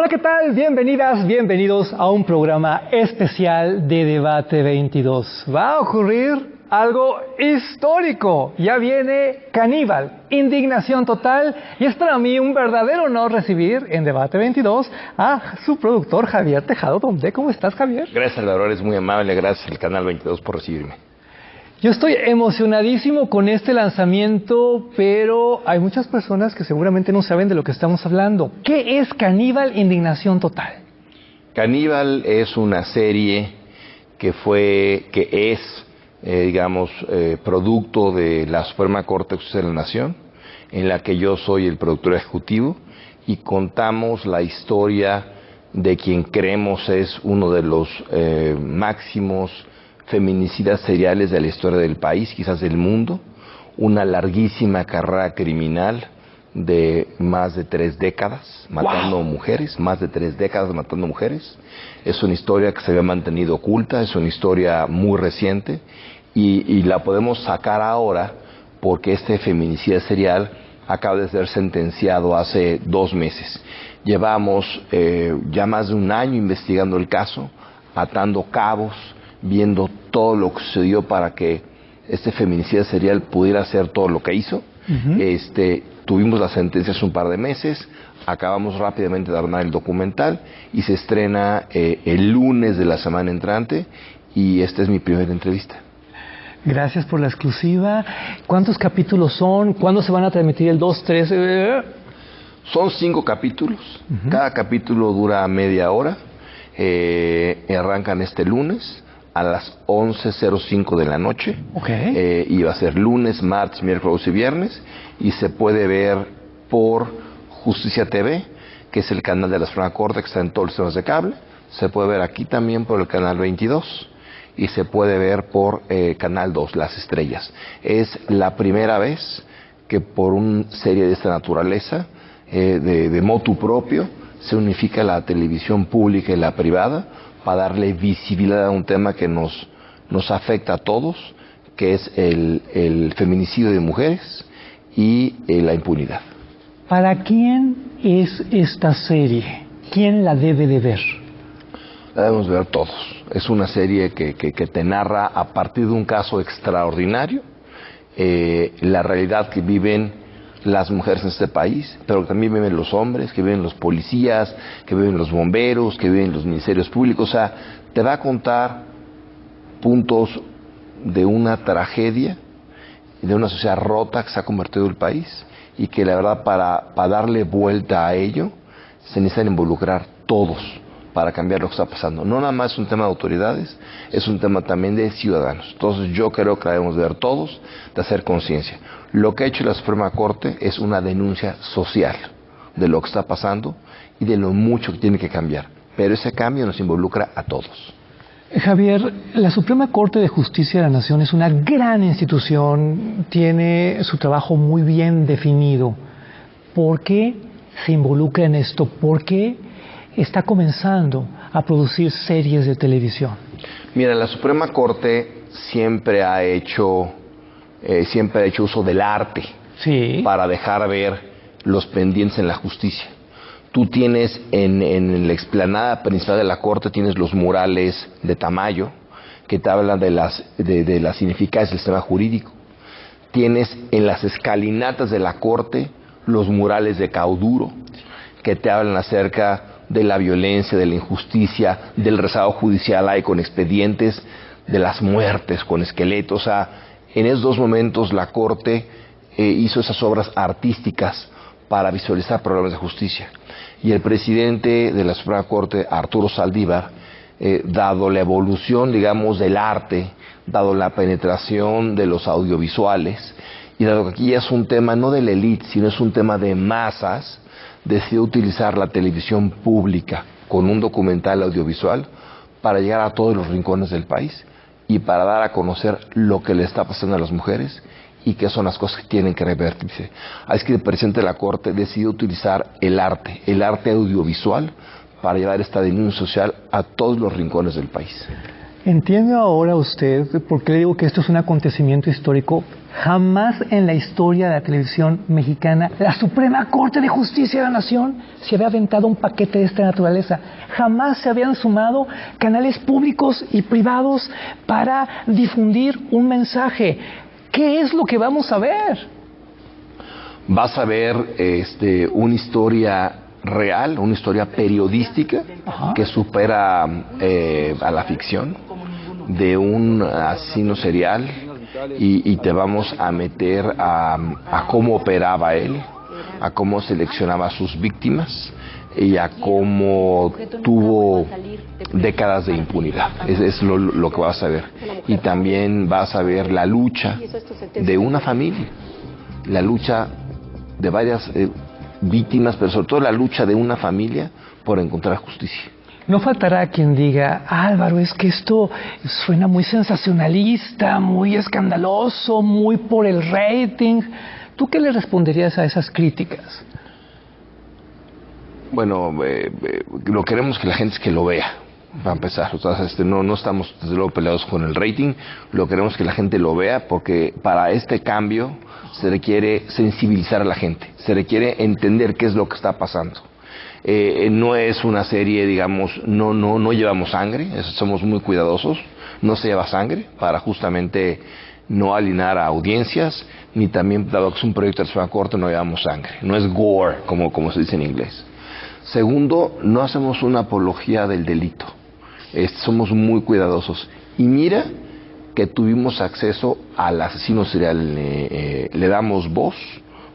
Hola, ¿qué tal? Bienvenidas, bienvenidos a un programa especial de Debate 22. Va a ocurrir algo histórico. Ya viene Caníbal, Indignación Total, y es para mí un verdadero honor recibir en Debate 22 a su productor Javier Tejado Domde. ¿Cómo estás, Javier? Gracias, Salvador, es muy amable. Gracias al Canal 22 por recibirme. Yo estoy emocionadísimo con este lanzamiento, pero hay muchas personas que seguramente no saben de lo que estamos hablando. ¿Qué es Caníbal, Indignación Total? Caníbal es una serie que es, producto de la Suprema Corte de Justicia de la Nación, en la que yo soy el productor ejecutivo, y contamos la historia de quien creemos es uno de los máximos feminicidas seriales de la historia del país, quizás del mundo, una larguísima carrera criminal de más de 3 décadas matando mujeres, más de 3 décadas matando mujeres. Es una historia que se había mantenido oculta, es una historia muy reciente y la podemos sacar ahora porque este feminicida serial acaba de ser sentenciado hace 2 meses. Llevamos ya más de un año investigando el caso, atando cabos, viendo todo lo que sucedió para que este feminicida serial pudiera hacer todo lo que hizo. Tuvimos la sentencia hace un par de meses, acabamos rápidamente de armar el documental y se estrena el lunes de la semana entrante, y esta es mi primera entrevista. Gracias por la exclusiva. ¿Cuántos capítulos son? ¿Cuándo se van a transmitir el 2, 3? Son 5 capítulos, cada capítulo dura media hora, arrancan este lunes a las 11:05 de la noche. Y va a ser lunes, martes, miércoles y viernes, y se puede ver por Justicia TV, que es el canal de la Suprema Corte que está en todos los sistemas de cable. Se puede ver aquí también por el canal 22 y se puede ver por canal 2, Las Estrellas. Es la primera vez que por una serie de esta naturaleza, de motu propio, se unifica la televisión pública y la privada para darle visibilidad a un tema que nos afecta a todos, que es el feminicidio de mujeres y la impunidad. ¿Para quién es esta serie? ¿Quién la debe de ver? La debemos ver todos. Es una serie que te narra a partir de un caso extraordinario la realidad que viven las mujeres en este país, pero que también viven los hombres, que viven los policías, que viven los bomberos, que viven los ministerios públicos. O sea, te va a contar puntos de una tragedia, de una sociedad rota que se ha convertido el país, y que la verdad para darle vuelta a ello se necesitan involucrar todos para cambiar lo que está pasando. No nada más es un tema de autoridades, es un tema también de ciudadanos. Entonces yo creo que la debemos ver todos, de hacer conciencia. Lo que ha hecho la Suprema Corte es una denuncia social de lo que está pasando y de lo mucho que tiene que cambiar. Pero ese cambio nos involucra a todos. Javier, la Suprema Corte de Justicia de la Nación es una gran institución, tiene su trabajo muy bien definido. ¿Por qué se involucra en esto? ¿Por qué está comenzando a producir series de televisión? Mira, la Suprema Corte siempre ha hecho uso del arte para dejar ver los pendientes en la justicia. Tú tienes en la explanada principal de la Corte, tienes los murales de Tamayo, que te hablan de las ineficacias del sistema jurídico. Tienes en las escalinatas de la Corte los murales de Cauduro, que te hablan acerca de la violencia, de la injusticia, del rezago judicial hay con expedientes, de las muertes con esqueletos. O sea, en esos 2 momentos la Corte hizo esas obras artísticas para visualizar problemas de justicia. Y el presidente de la Suprema Corte, Arturo Saldívar, dado la evolución, digamos, del arte, dado la penetración de los audiovisuales, y dado que aquí ya es un tema no de la élite, sino es un tema de masas, decidió utilizar la televisión pública con un documental audiovisual para llegar a todos los rincones del país y para dar a conocer lo que le está pasando a las mujeres y qué son las cosas que tienen que revertirse. Así que el presidente de la Corte decidió utilizar el arte audiovisual, para llevar esta denuncia social a todos los rincones del país. Entiendo ahora usted por qué le digo que esto es un acontecimiento histórico. Jamás en la historia de la televisión mexicana la Suprema Corte de Justicia de la Nación se había aventado un paquete de esta naturaleza. Jamás se habían sumado canales públicos y privados para difundir un mensaje. ¿Qué es lo que vamos a ver? Vas a ver una historia real, una historia periodística. Ajá. Que supera a la ficción, de un asesino serial, y te vamos a meter a cómo operaba él, a cómo seleccionaba a sus víctimas y a cómo tuvo décadas de impunidad. Es lo que vas a ver. Y también vas a ver la lucha de una familia, la lucha de varias víctimas, pero sobre todo la lucha de una familia por encontrar justicia. No faltará quien diga, Álvaro, es que esto suena muy sensacionalista, muy escandaloso, muy por el rating. ¿Tú qué le responderías a esas críticas? Bueno, lo queremos que la gente que lo vea, para empezar. O sea, no estamos desde luego peleados con el rating, lo queremos que la gente lo vea, porque para este cambio se requiere sensibilizar a la gente, se requiere entender qué es lo que está pasando. No es una serie, digamos, no llevamos sangre, somos muy cuidadosos, no se lleva sangre para justamente no alinear a audiencias, ni también, dado que es un proyecto de la Suprema Corte, no llevamos sangre, no es gore, como se dice en inglés. Segundo, no hacemos una apología del delito, somos muy cuidadosos. Y mira que tuvimos acceso al asesino serial, le damos voz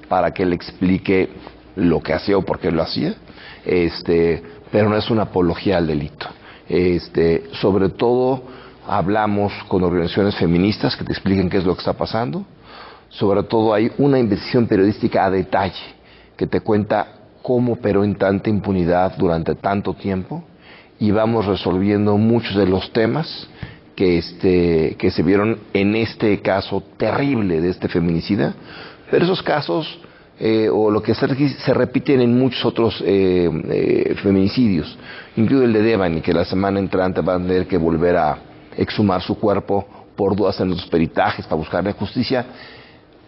para que él explique lo que hacía o por qué lo hacía. Pero no es una apología al delito. Sobre todo hablamos con organizaciones feministas que te expliquen qué es lo que está pasando. Sobre todo hay una investigación periodística a detalle que te cuenta cómo operó en tanta impunidad durante tanto tiempo, y vamos resolviendo muchos de los temas que se vieron en este caso terrible de este feminicida. Pero esos casos o lo que se repiten en muchos otros feminicidios, incluido el de Devani, que la semana entrante van a tener que volver a exhumar su cuerpo por dudas en los peritajes para buscarle justicia.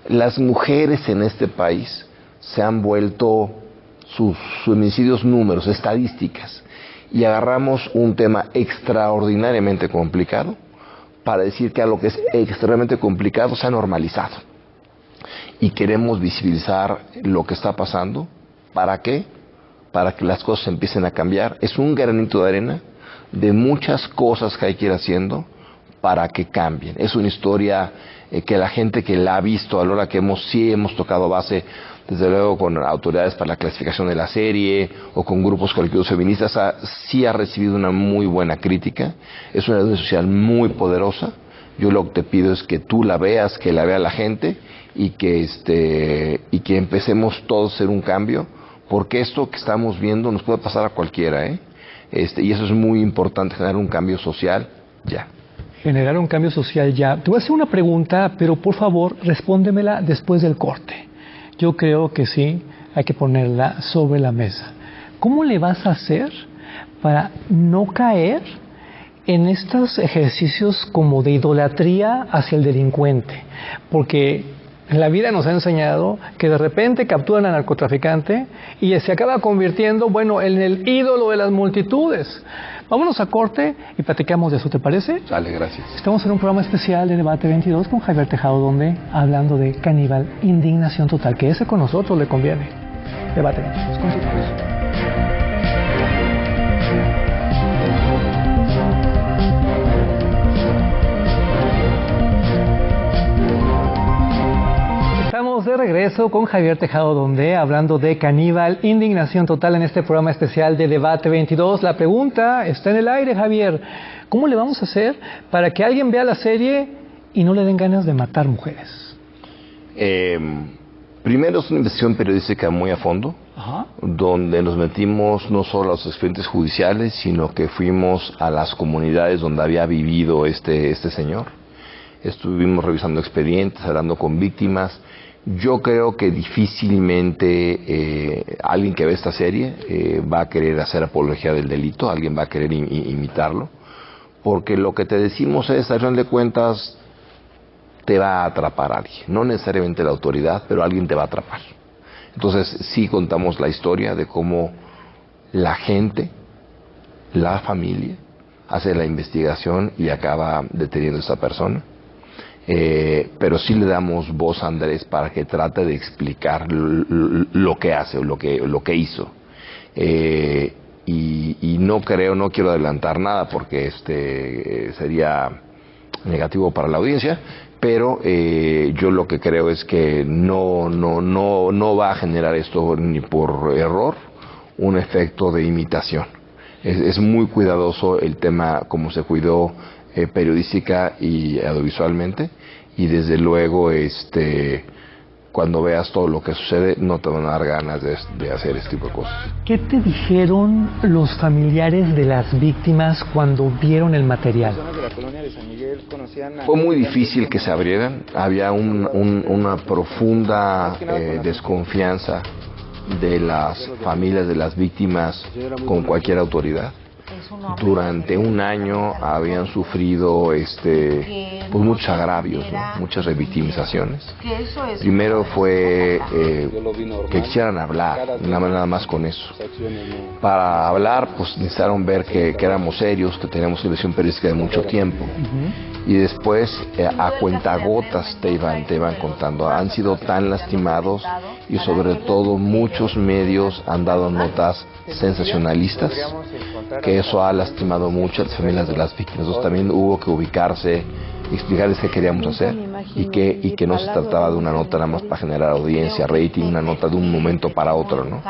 Las mujeres en este país se han vuelto sus feminicidios números, estadísticas, y agarramos un tema extraordinariamente complicado para decir que a lo que es extremadamente complicado se ha normalizado. Y queremos visibilizar lo que está pasando. ¿Para qué? Para que las cosas empiecen a cambiar. Es un granito de arena de muchas cosas que hay que ir haciendo para que cambien. Es una historia que la gente que la ha visto, a la hora que hemos tocado base, desde luego con autoridades para la clasificación de la serie o con grupos colectivos feministas, sí ha recibido una muy buena crítica. Es una denuncia social muy poderosa. Yo lo que te pido es que tú la veas, que la vea la gente, y que empecemos todos a hacer un cambio, porque esto que estamos viendo nos puede pasar a cualquiera, y eso es muy importante, generar un cambio social ya. Generar un cambio social ya. Te voy a hacer una pregunta, pero por favor respóndemela después del corte. Yo creo que sí, hay que ponerla sobre la mesa. ¿Cómo le vas a hacer para no caer en estos ejercicios como de idolatría hacia el delincuente? Porque la vida nos ha enseñado que de repente capturan al narcotraficante y se acaba convirtiendo, en el ídolo de las multitudes. Vámonos a corte y platicamos de eso, ¿te parece? Dale, gracias. Estamos en un programa especial de Debate 22 con Javier Tejado, donde hablando de Caníbal, indignación total, que ese con nosotros le conviene. Debate 22, continuamos. Estamos de regreso con Javier Tejado Donde, hablando de Caníbal, indignación total en este programa especial de Debate 22. La pregunta está en el aire, Javier. ¿Cómo le vamos a hacer para que alguien vea la serie y no le den ganas de matar mujeres? Primero es una investigación periodística muy a fondo. Ajá. Donde nos metimos no solo a los expedientes judiciales, sino que fuimos a las comunidades donde había vivido este señor. Estuvimos revisando expedientes, hablando con víctimas. Yo creo que difícilmente alguien que ve esta serie va a querer hacer apología del delito, alguien va a querer imitarlo, porque lo que te decimos es, al final de cuentas, te va a atrapar alguien, no necesariamente la autoridad, pero alguien te va a atrapar. Entonces sí contamos la historia de cómo la gente, la familia, hace la investigación y acaba deteniendo a esa persona. Pero sí le damos voz a Andrés para que trate de explicar lo que hace o lo que hizo. Y no quiero adelantar nada porque sería negativo para la audiencia, pero yo lo que creo es que no va a generar esto ni por error un efecto de imitación. Es muy cuidadoso el tema como se cuidó periodística y audiovisualmente, y desde luego cuando veas todo lo que sucede no te van a dar ganas de hacer este tipo de cosas. ¿Qué te dijeron los familiares de las víctimas cuando vieron el material? Fue muy difícil que se abrieran, había una profunda desconfianza de las familias de las víctimas con cualquier autoridad. Durante un año habían sufrido pues muchos agravios, ¿no? Muchas revictimizaciones. Primero fue que quisieran hablar, nada más con eso. Para hablar, pues necesitaron ver que éramos serios, que teníamos una investigación periodística de mucho tiempo. Y después a cuentagotas te iban contando. Han sido tan lastimados y sobre todo muchos medios han dado notas sensacionalistas, que eso ha lastimado mucho a las familias de las víctimas. Entonces también hubo que ubicarse y explicarles qué queríamos hacer y que no se trataba de una nota nada más para generar audiencia, rating, una nota de un momento para otro, ¿no?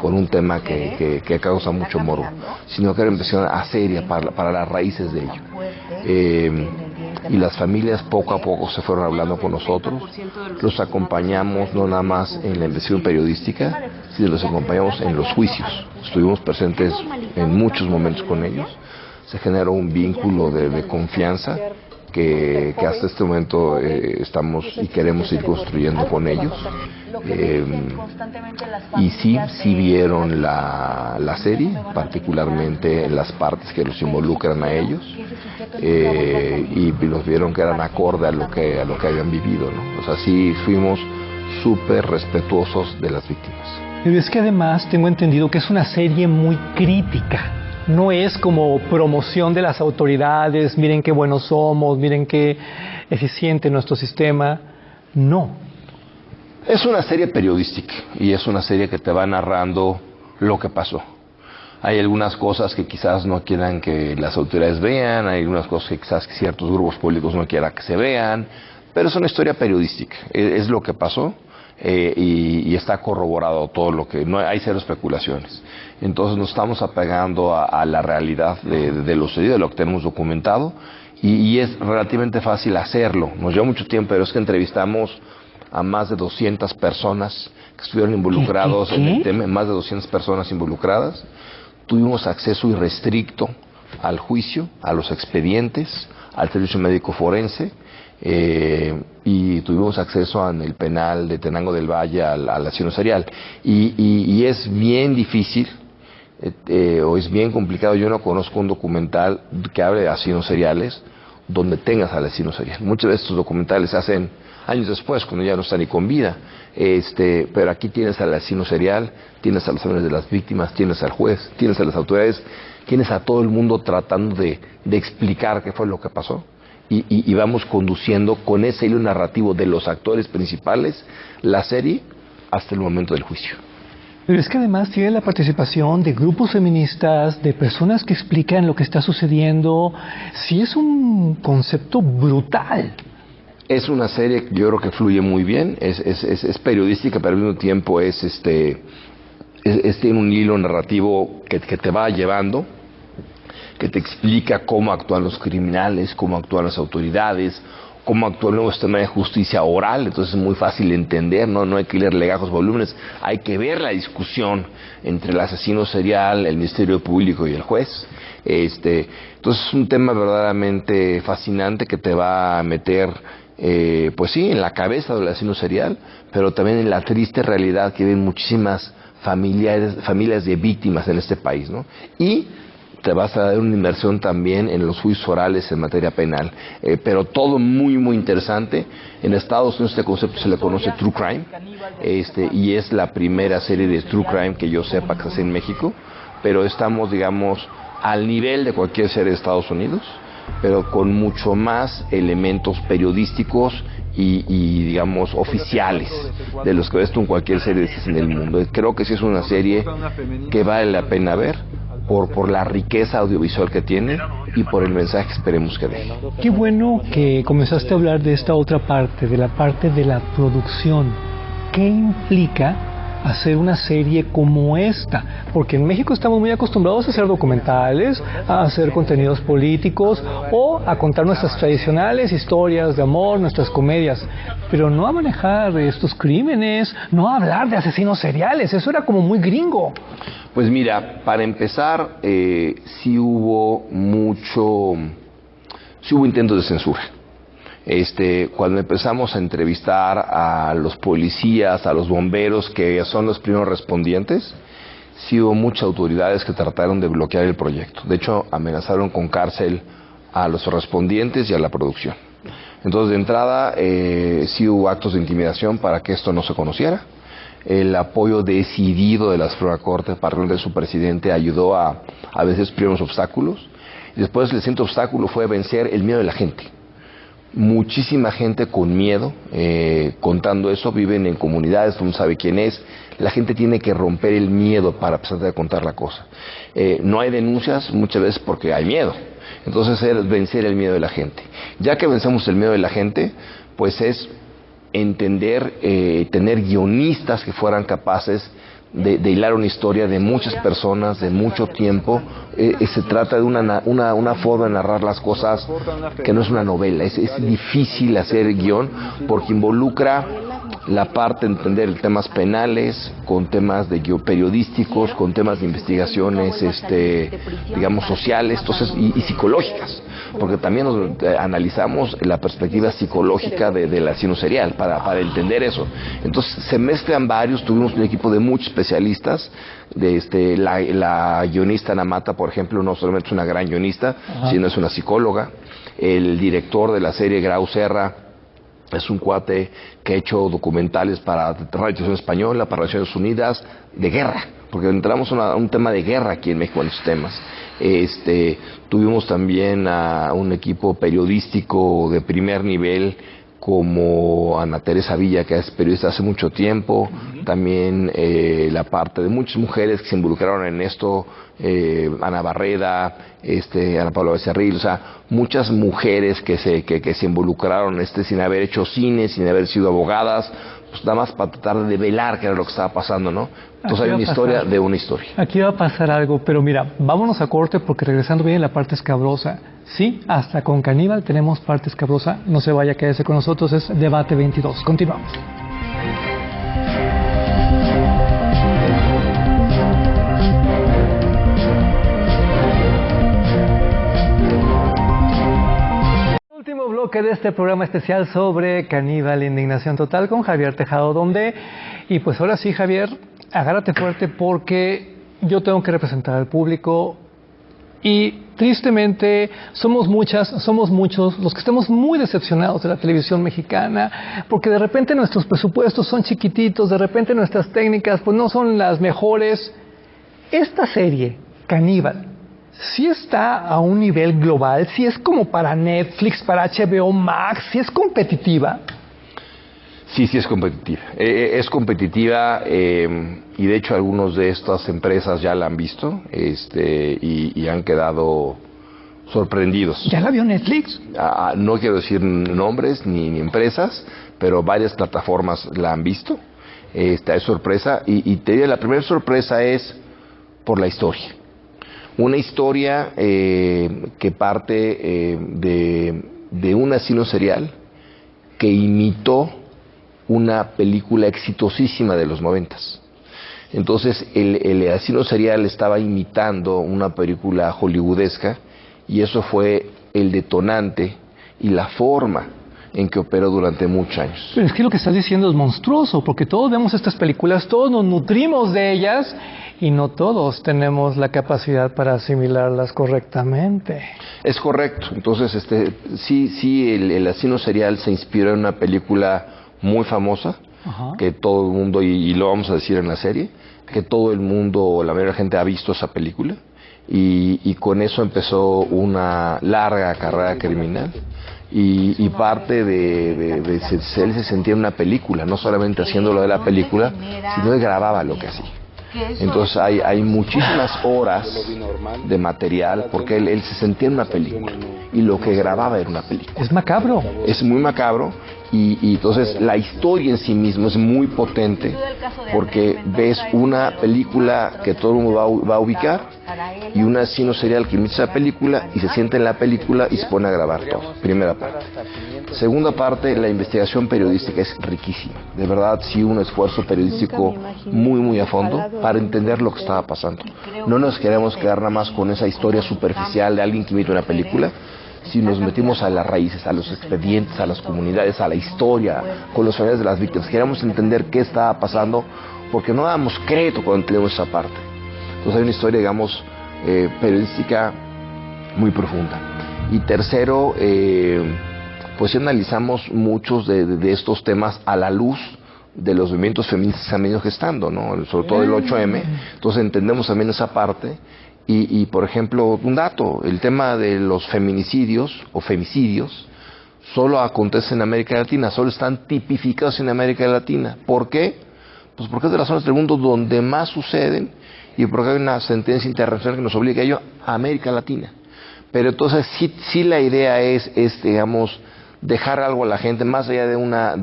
Con un tema que causa mucho morbo, sino que era una investigación seria para las raíces de ello. Y las familias poco a poco se fueron hablando con nosotros, los acompañamos no nada más en la investigación periodística, sino los acompañamos en los juicios. Estuvimos presentes en muchos momentos con ellos, se generó un vínculo de confianza que hasta este momento estamos y queremos ir construyendo con ellos. Y sí vieron la serie, particularmente en las partes que los involucran a ellos, y los vieron que eran acorde a lo que habían vivido, ¿no? O sea, sí fuimos súper respetuosos de las víctimas. Pero es que además tengo entendido que es una serie muy crítica. No es como promoción de las autoridades, miren qué buenos somos, miren qué eficiente nuestro sistema. No. Es una serie periodística y es una serie que te va narrando lo que pasó. Hay algunas cosas que quizás no quieran que las autoridades vean, hay algunas cosas que quizás ciertos grupos públicos no quieran que se vean, pero es una historia periodística, es lo que pasó. Y está corroborado todo lo que... no hay cero especulaciones. Entonces nos estamos apegando a la realidad de lo sucedido, de lo que tenemos documentado, y es relativamente fácil hacerlo. Nos llevó mucho tiempo, pero es que entrevistamos a más de 200 personas que estuvieron involucrados en el tema, más de 200 personas involucradas. Tuvimos acceso irrestricto al juicio, a los expedientes, al servicio médico forense, y tuvimos acceso en el penal de Tenango del Valle al asesino serial, y es bien difícil o es bien complicado. Yo no conozco un documental que hable de asesinos seriales donde tengas al asesino serial. Muchas veces estos documentales se hacen años después, cuando ya no está ni con vida, pero aquí tienes al asesino serial, tienes a los familiares de las víctimas, tienes al juez, tienes a las autoridades, tienes a todo el mundo tratando de explicar qué fue lo que pasó. Y vamos conduciendo con ese hilo narrativo de los actores principales la serie hasta el momento del juicio. Pero es que además tiene la participación de grupos feministas, de personas que explican lo que está sucediendo. Sí, es un concepto brutal. Es una serie que yo creo que fluye muy bien, es periodística, pero al mismo tiempo tiene un hilo narrativo que te va llevando, que te explica cómo actúan los criminales, cómo actúan las autoridades, cómo actúa el nuevo sistema de justicia oral. Entonces es muy fácil de entender, no hay que leer legajos volúmenes, hay que ver la discusión entre el asesino serial, el Ministerio Público y el juez. Entonces es un tema verdaderamente fascinante que te va a meter, pues sí, en la cabeza del asesino serial, pero también en la triste realidad que viven muchísimas familias de víctimas en este país, ¿no? Y te vas a dar una inmersión también en los juicios orales en materia penal, pero todo muy muy interesante. En Estados Unidos este concepto se le conoce True Crime, y es la primera serie de True Crime que yo sepa que se hace en México, pero estamos, digamos, al nivel de cualquier serie de Estados Unidos, pero con mucho más elementos periodísticos y digamos oficiales de los que ves tú en cualquier serie en el mundo. Creo que sí es una serie que vale la pena ver por la riqueza audiovisual que tiene y por el mensaje que esperemos que dé. Qué bueno que comenzaste a hablar de esta otra parte, de la parte de la producción. ¿Qué implica hacer una serie como esta? Porque en México estamos muy acostumbrados a hacer documentales, a hacer contenidos políticos o a contar nuestras tradicionales historias de amor, nuestras comedias, pero no a manejar estos crímenes, no a hablar de asesinos seriales. Eso era como muy gringo. Pues mira, para empezar, sí hubo intentos de censura. Cuando empezamos a entrevistar a los policías, a los bomberos, que son los primeros respondientes, sí hubo muchas autoridades que trataron de bloquear el proyecto. De hecho, amenazaron con cárcel a los respondientes y a la producción. Entonces, de entrada, sí hubo actos de intimidación para que esto no se conociera. El apoyo decidido de la Suprema Corte, particularmente de su presidente, ayudó a vencer los primeros obstáculos. Y después el siguiente obstáculo fue vencer el miedo de la gente. Muchísima gente con miedo, contando eso, viven en comunidades, todo el mundo sabe quién es. La gente tiene que romper el miedo para empezar a contar la cosa. No hay denuncias muchas veces porque hay miedo. Entonces es vencer el miedo de la gente. Ya que vencemos el miedo de la gente, pues es entender, tener guionistas que fueran capaces de hilar una historia de muchas personas, de mucho tiempo. Se trata de una forma de narrar las cosas que no es una novela. Es difícil hacer guión porque involucra la parte de entender temas penales, con temas de periodísticos, con temas de investigaciones, digamos, sociales, entonces, y psicológicas, porque también analizamos la perspectiva psicológica del asesino serial para entender eso. Entonces se mezclan varios, tuvimos un equipo de muchos especialistas, la guionista Ana Mata, por ejemplo, no solamente es una gran guionista, sino es una psicóloga. El director de la serie, Grau Serra, es un cuate que ha hecho documentales para Radio Televisión Española, para Naciones Unidas, de guerra, porque entramos a un tema de guerra aquí en México en estos temas. Tuvimos también a un equipo periodístico de primer nivel como Ana Teresa Villa, que es periodista hace mucho tiempo, también la parte de muchas mujeres que se involucraron en esto, Ana Barreda, Ana Paula Becerril, o sea, muchas mujeres que se involucraron sin haber hecho cine, sin haber sido abogadas, pues nada más para tratar de develar qué era lo que estaba pasando, ¿no? Entonces hay una historia de una historia. Aquí va a pasar algo, pero mira, vámonos a corte porque regresando viene la parte escabrosa. Sí, hasta con Caníbal tenemos parte escabrosa. No se vaya, quédese con nosotros, es Debate 22. Continuamos. Último bloque de este programa especial sobre Caníbal, Indignación Total, con Javier Tejado, donde, y pues ahora sí, Javier, agárrate fuerte porque yo tengo que representar al público y tristemente somos muchos los que estamos muy decepcionados de la televisión mexicana, porque de repente nuestros presupuestos son chiquititos, de repente nuestras técnicas pues no son las mejores. Esta serie, Caníbal, sí está a un nivel global, sí es como para Netflix, para HBO Max, sí es competitiva. Sí es competitiva. Es competitiva y de hecho algunos de estas empresas ya la han visto y han quedado sorprendidos. ¿Ya la vio Netflix? No quiero decir nombres ni empresas, pero varias plataformas la han visto. Es sorpresa y te diría, la primera sorpresa es por la historia. Una historia que parte de un asesino serial que imitó una película exitosísima de los 90s. Entonces el asesino serial estaba imitando una película hollywoodesca y eso fue el detonante y la forma en que operó durante muchos años. Pero es que lo que estás diciendo es monstruoso, porque todos vemos estas películas, todos nos nutrimos de ellas y no todos tenemos la capacidad para asimilarlas correctamente. Es correcto. Entonces, sí, el asesino serial se inspiró en una película muy famosa, que todo el mundo, y lo vamos a decir en la serie, que todo el mundo, la mayoría de la gente ha visto esa película, y con eso empezó una larga carrera criminal. Y parte de él se sentía en una película, no solamente haciendo lo de la película, sino que grababa lo que hacía. Entonces hay muchísimas horas de material, porque él se sentía en una película, y lo que grababa era una película. Es macabro. Es muy macabro, y entonces la historia en sí misma es muy potente, porque ves una película que todo el mundo va a ubicar, y un asesino serial que imita esa película y se sienta en la película y se pone a grabar todo. Primera parte. Segunda parte, la investigación periodística es riquísima. De verdad, sí, un esfuerzo periodístico muy a fondo para entender lo que estaba pasando. No nos queremos quedar nada más con esa historia superficial de alguien que imita una película, si nos metimos a las raíces, a los expedientes, a las comunidades, a la historia, con los familiares de las víctimas. Queremos entender qué estaba pasando, porque no damos crédito cuando entendemos esa parte. Entonces hay una historia, digamos, periodística muy profunda. Y tercero, pues analizamos muchos de estos temas a la luz de los movimientos feministas que se han venido gestando, ¿no? Sobre todo el 8M. Entonces entendemos también esa parte. Y por ejemplo, un dato, el tema de los feminicidios o femicidios solo acontece en América Latina, solo están tipificados en América Latina. ¿Por qué? Pues porque es de las zonas del mundo donde más suceden, y porque hay una sentencia internacional que nos obliga a ello, a América Latina. Pero entonces sí la idea es digamos, dejar algo a la gente, más allá de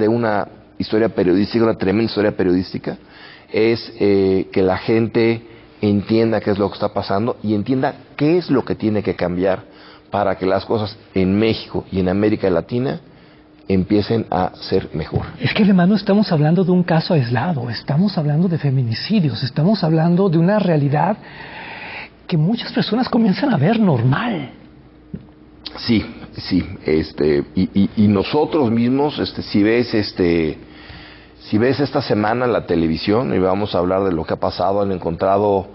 una historia periodística, una tremenda historia periodística, es que la gente entienda qué es lo que está pasando y entienda qué es lo que tiene que cambiar para que las cosas en México y en América Latina empiecen a ser mejor. Es que además no estamos hablando de un caso aislado, estamos hablando de feminicidios, estamos hablando de una realidad que muchas personas comienzan a ver normal. Sí, y nosotros mismos, si ves esta semana la televisión, y vamos a hablar de lo que ha pasado, han encontrado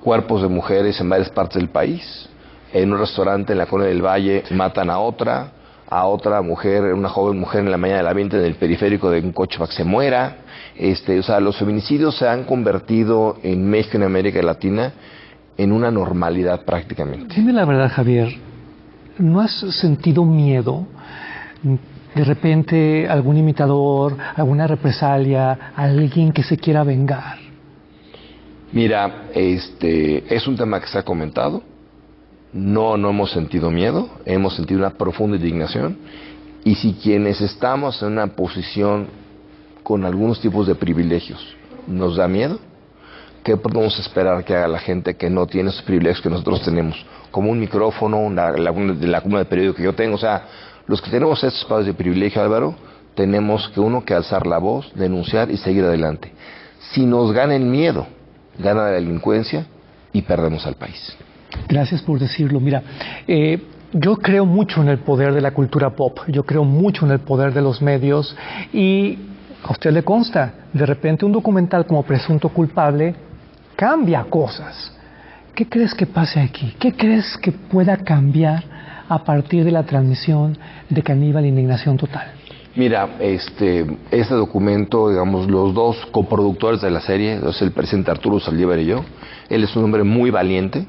cuerpos de mujeres en varias partes del país. En un restaurante en la Colonia del Valle matan a otra mujer, una joven mujer en la mañana de la 20 en el periférico de un coche para que se muera. O sea, los feminicidios se han convertido en México y en América Latina en una normalidad prácticamente. Dime la verdad, Javier, ¿no has sentido miedo? De repente algún imitador, alguna represalia, alguien que se quiera vengar. Mira, es un tema que se ha comentado. No hemos sentido miedo, hemos sentido una profunda indignación. Y si quienes estamos en una posición con algunos tipos de privilegios nos da miedo, ¿qué podemos esperar que haga la gente que no tiene esos privilegios que nosotros tenemos? Como un micrófono, la columna de periódico que yo tengo. O sea, los que tenemos estos espacios de privilegio, Álvaro, tenemos que alzar la voz, denunciar y seguir adelante. Si nos gana el miedo, gana la delincuencia y perdemos al país. Gracias por decirlo. Mira, yo creo mucho en el poder de la cultura pop, yo creo mucho en el poder de los medios, y a usted le consta, de repente un documental como Presunto Culpable cambia cosas. ¿Qué crees que pase aquí? ¿Qué crees que pueda cambiar a partir de la transmisión de Caníbal Indignación Total? Mira, este documento, digamos, los dos coproductores de la serie, es el presidente Arturo Saldívar y yo. Él es un hombre muy valiente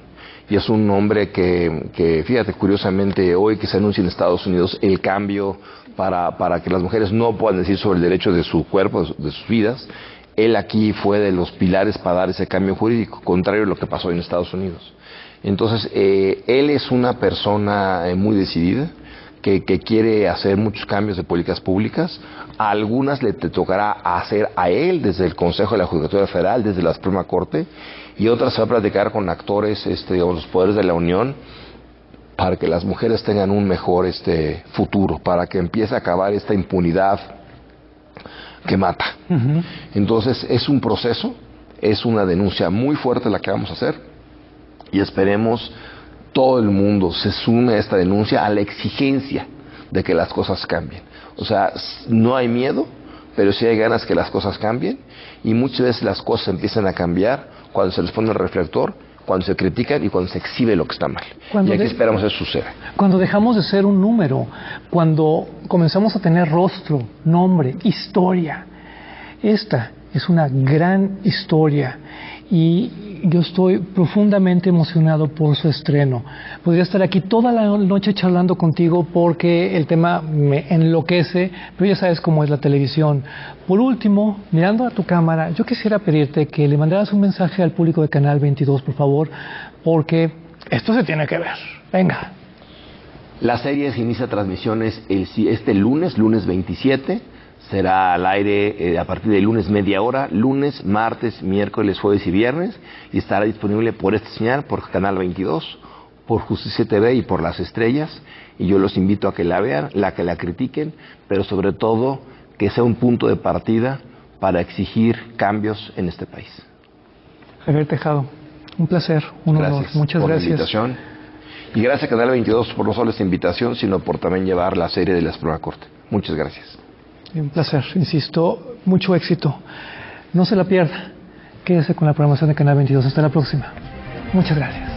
y es un hombre que fíjate, curiosamente, hoy que se anuncia en Estados Unidos el cambio para que las mujeres no puedan decir sobre el derecho de su cuerpo, de sus vidas, él aquí fue de los pilares para dar ese cambio jurídico, contrario a lo que pasó en Estados Unidos. Entonces, él es una persona muy decidida, que quiere hacer muchos cambios de políticas públicas. A algunas le tocará hacer a él desde el Consejo de la Judicatura Federal, desde la Suprema Corte, y otras se va a platicar con actores, digamos, los poderes de la Unión, para que las mujeres tengan un mejor futuro, para que empiece a acabar esta impunidad que mata. Uh-huh. Entonces, es un proceso, es una denuncia muy fuerte la que vamos a hacer, y esperemos todo el mundo se sume a esta denuncia, a la exigencia de que las cosas cambien. O sea, no hay miedo, pero sí hay ganas que las cosas cambien, y muchas veces las cosas empiezan a cambiar cuando se les pone el reflector, cuando se critican y cuando se exhibe lo que está mal. Y aquí esperamos eso suceda. Cuando dejamos de ser un número, cuando comenzamos a tener rostro, nombre, historia. Esta es una gran historia y yo estoy profundamente emocionado por su estreno. Podría estar aquí toda la noche charlando contigo porque el tema me enloquece, pero ya sabes cómo es la televisión. Por último, mirando a tu cámara, yo quisiera pedirte que le mandaras un mensaje al público de Canal 22, por favor, porque esto se tiene que ver. Venga. La serie inicia transmisiones este lunes 27. Será al aire a partir de lunes media hora, lunes, martes, miércoles, jueves y viernes, y estará disponible por esta señal, por Canal 22, por Justicia TV y por Las Estrellas, y yo los invito a que la vean, que la critiquen, pero sobre todo que sea un punto de partida para exigir cambios en este país. Javier Tejado, un placer, un honor. Muchas por gracias. La invitación. Y gracias a Canal 22 por no solo esta invitación, sino por también llevar la serie de la Suprema Corte. Muchas gracias. Un placer, insisto, mucho éxito. No se la pierda. Quédese con la programación de Canal 22. Hasta la próxima. Muchas gracias.